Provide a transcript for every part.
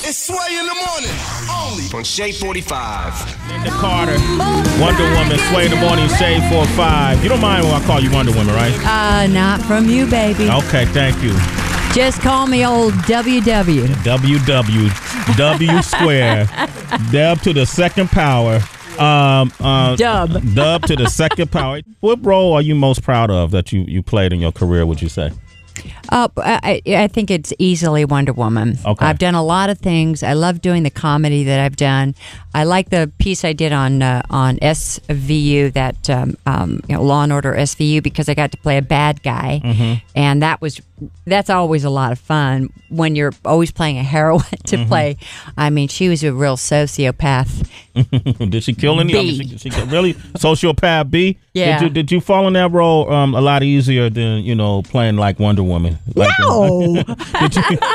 It's Sway in the morning, only on Shade 45. Lynda Carter, Wonder Woman, Sway in the morning, Shade 45. You don't mind when I call you Wonder Woman, right? Not from you, baby. Okay, thank you. Just call me old WW. W square. Dub to the second power. Dub to the second power. What role are you most proud of that you played in your career, would you say? I think it's easily Wonder Woman. Okay. I've done a lot of things. I love doing the comedy that I've done. I like the piece I did on SVU, that Law and Order SVU, because I got to play a bad guy, and that's always a lot of fun when you're always playing a heroine to play. I mean, she was a real sociopath. Did she kill any? She really sociopath B? Yeah. Did you fall in that role a lot easier than playing like Wonder Woman? Like, No. you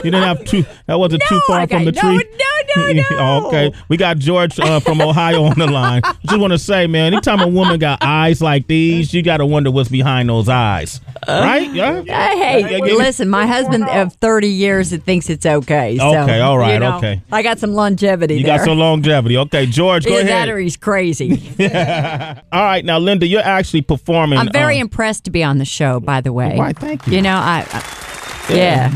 didn't have too. That wasn't too far from the tree. No. Oh, okay, we got George from Ohio on the line. Just want to say, man, anytime a woman got eyes like these, you got to wonder what's behind those eyes, right? Yeah. Hey, listen, my husband of 30 years that thinks it's okay. So, okay, all right, okay. I got some longevity. You got some longevity. Okay, George, go Either ahead. that or he's crazy. All right, now, Lynda, you're actually performing. I'm very impressed to be on the show, by the way. Why, thank you. Yeah.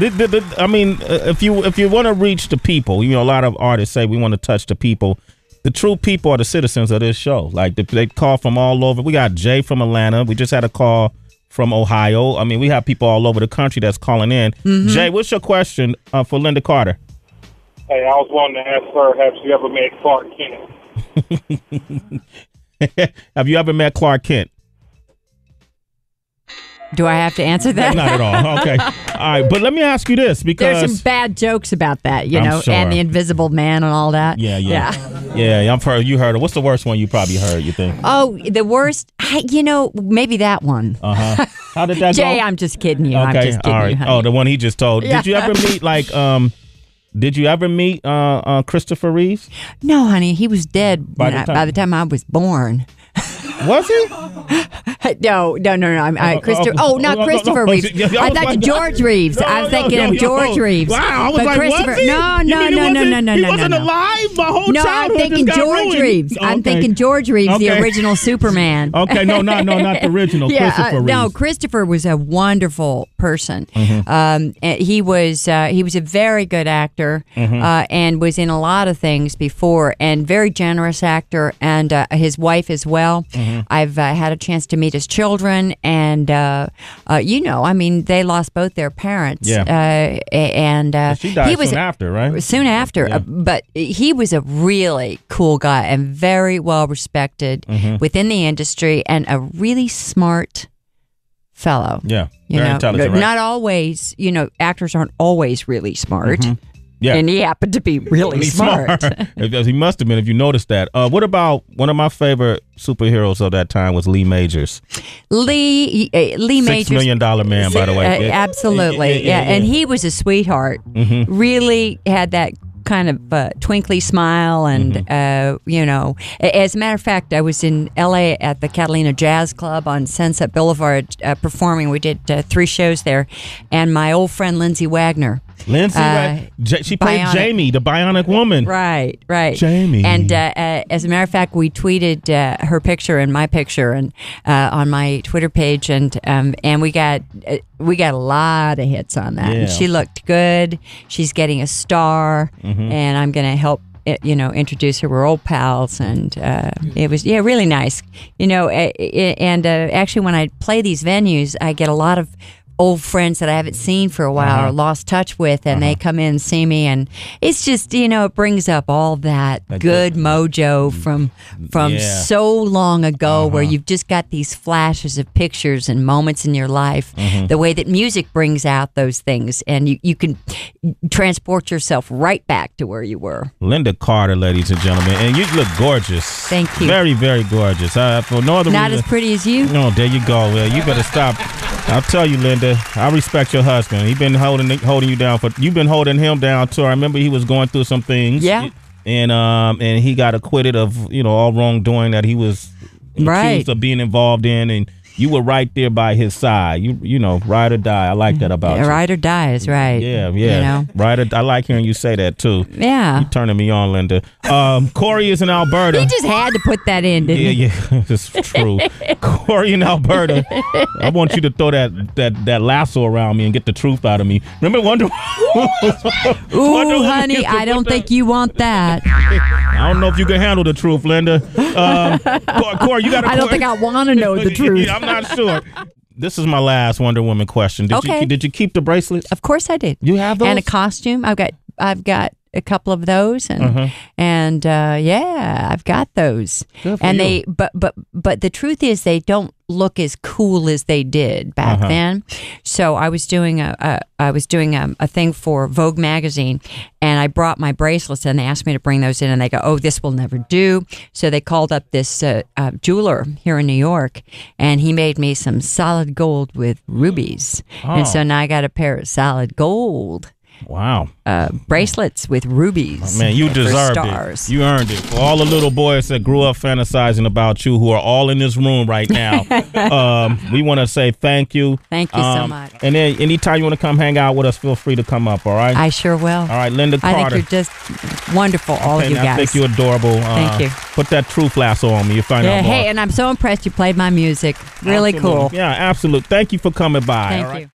I mean, if you want to reach the people, a lot of artists say we want to touch the people. The true people are the citizens of this show. Like, they call from all over. We got Jay from Atlanta. We just had a call from Ohio. I mean, we have people all over the country that's calling in. Jay, what's your question for Lynda Carter? Hey, I was wanting to ask her, have you ever met Clark Kent? Have you ever met Clark Kent? Do I have to answer that? Not at all. Okay. All right. But let me ask you this, because there's some bad jokes about that, I'm sure. and the Invisible Man and all that. Yeah. You heard it. What's the worst one you probably heard, you think? Oh, the worst? Maybe that one. How did that go? Jay, I'm just kidding you. Okay. I'm just kidding all right. you, honey. Oh, the one he just told. Yeah. Did you ever meet Christopher Reeve? No, honey. He was dead by the time I was born. Was he? No. Christopher. Not Christopher Reeves. I thought George Reeves. I was thinking of George Reeves. Wow, I was like, Christopher. was he? No. He wasn't alive. My whole childhood I'm thinking just got George ruined. Reeves. Okay. I'm thinking George Reeves, the original Superman. Okay, no, not the original. Christopher Reeves. No, Christopher was a wonderful person. He was a very good actor and was in a lot of things before, and very generous actor, and his wife as well. I've had a chance to meet his children, and they lost both their parents. Yeah. She died soon after, right? Soon after, Yeah. but he was a really cool guy and very well respected within the industry, and a really smart fellow. Yeah, very intelligent. Right? Not always, actors aren't always really smart. Yeah. And he happened to be really smart. He must have been, if you noticed that. What about one of my favorite superheroes of that time was Lee Majors. Lee Majors. $6 million man, by the way. Absolutely. Yeah. And he was a sweetheart. Really had that kind of twinkly smile, and as a matter of fact, I was in LA at the Catalina Jazz Club on Sunset Boulevard performing. We did 3 shows there, and my old friend Lindsay Wagner. She played Jamie, the Bionic Woman. Right. Jamie. And as a matter of fact, we tweeted her picture and my picture and on my Twitter page, and we got a lot of hits on that. Yeah. And she looked good. She's getting a star, and I'm going to help introduce her. We're old pals, and it was really nice. And actually, when I play these venues, I get a lot of old friends that I haven't seen for a while or lost touch with, and they come in and see me, and it's just it brings up all that good mojo from so long ago, where you've just got these flashes of pictures and moments in your life, the way that music brings out those things, and you can transport yourself right back to where you were. Lynda Carter, ladies and gentlemen, and you look gorgeous. Thank you. Very, very gorgeous. For no other Not reason. as pretty as you. No, there you go. Well, you better stop. I'll tell you, Lynda, I respect your husband. He's been holding you down you've been holding him down too. I remember he was going through some things. Yeah. And he got acquitted of all wrongdoing that he was accused of being involved in, and you were right there by his side. You know, ride or die. I like that about you. Ride or die is right. Yeah. You know? I like hearing you say that too. Yeah. You turning me on, Lynda. Corey is in Alberta. He just had to put that in, didn't he? Yeah, it's true. Corey in Alberta. I want you to throw that lasso around me and get the truth out of me. Remember Wonder Ooh, honey, I don't think you want that. I don't know if you can handle the truth, Lynda. Corey, you got to. I don't think I want to know the truth. I'm not sure. This is my last Wonder Woman question. Did you keep the bracelets? Of course I did. You have those? And a costume. I've got a couple of those, and yeah, I've got those. Good for and you. but the truth is they don't look as cool as they did back then. So I was doing a thing for Vogue magazine, and I brought my bracelets, and they asked me to bring those in, and they go, "Oh, this will never do." So they called up this jeweler here in New York, and he made me some solid gold with rubies, and so now I got a pair of solid gold. Wow. Bracelets with rubies. Man, you deserved stars. it. You earned it. For all the little boys that grew up fantasizing about you, who are all in this room right now, we want to say thank you. Thank you so much. And then anytime you want to come hang out with us, feel free to come up, all right? I sure will. All right, Lynda Carter. I think you're just wonderful, all of you guys. I think you're adorable. Thank you. Put that truth lasso on me. You find out more. Hey, and I'm so impressed you played my music. Really Absolutely. cool. Yeah, absolutely. Thank you for coming by. Thank all right? you.